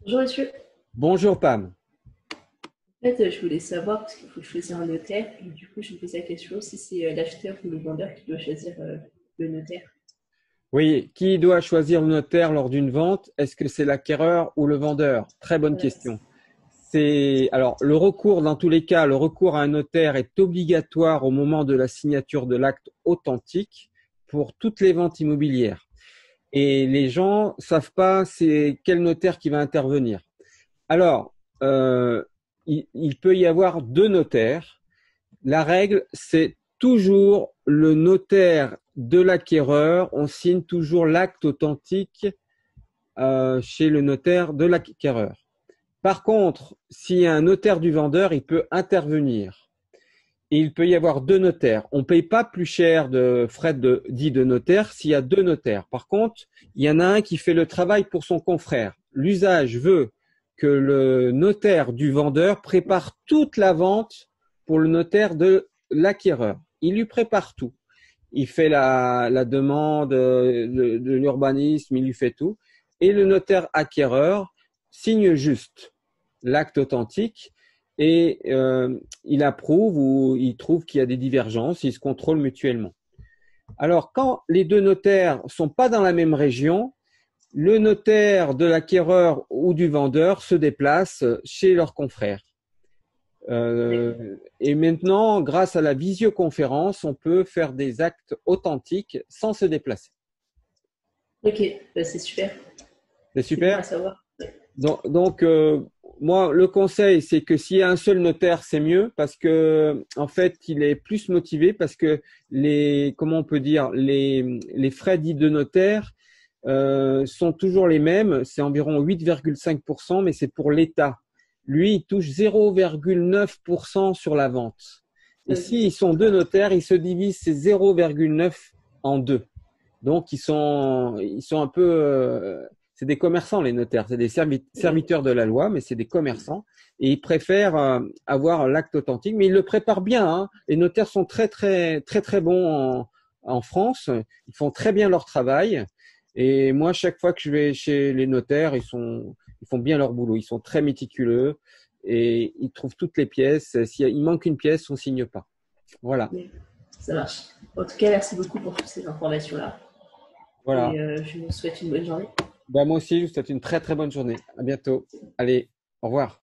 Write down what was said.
Bonjour monsieur. Bonjour Pam. En fait, je voulais savoir, parce qu'il faut choisir un notaire, et du coup, je me pose la question si c'est l'acheteur ou le vendeur qui doit choisir le notaire. Oui, qui doit choisir le notaire lors d'une vente? Est-ce que c'est l'acquéreur ou le vendeur? Très bonne Voilà. question. Alors le recours, dans tous les cas, le recours à un notaire est obligatoire au moment de la signature de l'acte authentique pour toutes les ventes immobilières. Et les gens savent pas c'est quel notaire qui va intervenir. Alors, il peut y avoir deux notaires. La règle, c'est toujours le notaire de l'acquéreur. On signe toujours l'acte authentique chez le notaire de l'acquéreur. Par contre, s'il y a un notaire du vendeur, il peut intervenir. Et il peut y avoir deux notaires. On ne paye pas plus cher de frais dit de notaire s'il y a deux notaires. Par contre, il y en a un qui fait le travail pour son confrère. L'usage veut que le notaire du vendeur prépare toute la vente pour le notaire de l'acquéreur. Il lui prépare tout. Il fait la demande de l'urbanisme, il lui fait tout. Et le notaire acquéreur signe juste l'acte authentique et il approuve ou il trouve qu'il y a des divergences, ils se contrôlent mutuellement. Alors, quand les deux notaires sont pas dans la même région, le notaire de l'acquéreur ou du vendeur se déplace chez leur confrère. D'accord. Et maintenant, grâce à la visioconférence, on peut faire des actes authentiques sans se déplacer. Ok, bah, c'est super. C'est C'est bon à super. savoir. Ouais. Donc, moi, le conseil, c'est que s'il y a un seul notaire, c'est mieux parce que, en fait, il est plus motivé parce que comment on peut dire, les frais dits de notaire sont toujours les mêmes. C'est environ 8,5%, mais c'est pour l'État. Lui, il touche 0,9% sur la vente. Et s'ils Ok. sont deux notaires, ils se divisent ces 0,9 en deux. Donc, ils sont un peu, c'est des commerçants, les notaires. C'est des Ouais. serviteurs de la loi, mais c'est des commerçants. Et ils préfèrent avoir l'acte authentique, mais ils le préparent bien, hein. Les notaires sont très, très, très, très bons en France. Ils font très bien leur travail. Et moi, chaque fois que je vais chez les notaires, ils font bien leur boulot. Ils sont très méticuleux et ils trouvent toutes les pièces. S'il manque une pièce, on signe pas. Voilà. Ouais. Ça marche. En tout cas, merci beaucoup pour toutes ces informations-là. Voilà. Et je vous souhaite une bonne journée. Ben, moi aussi, je vous souhaite une très très bonne journée. À bientôt. Allez, au revoir.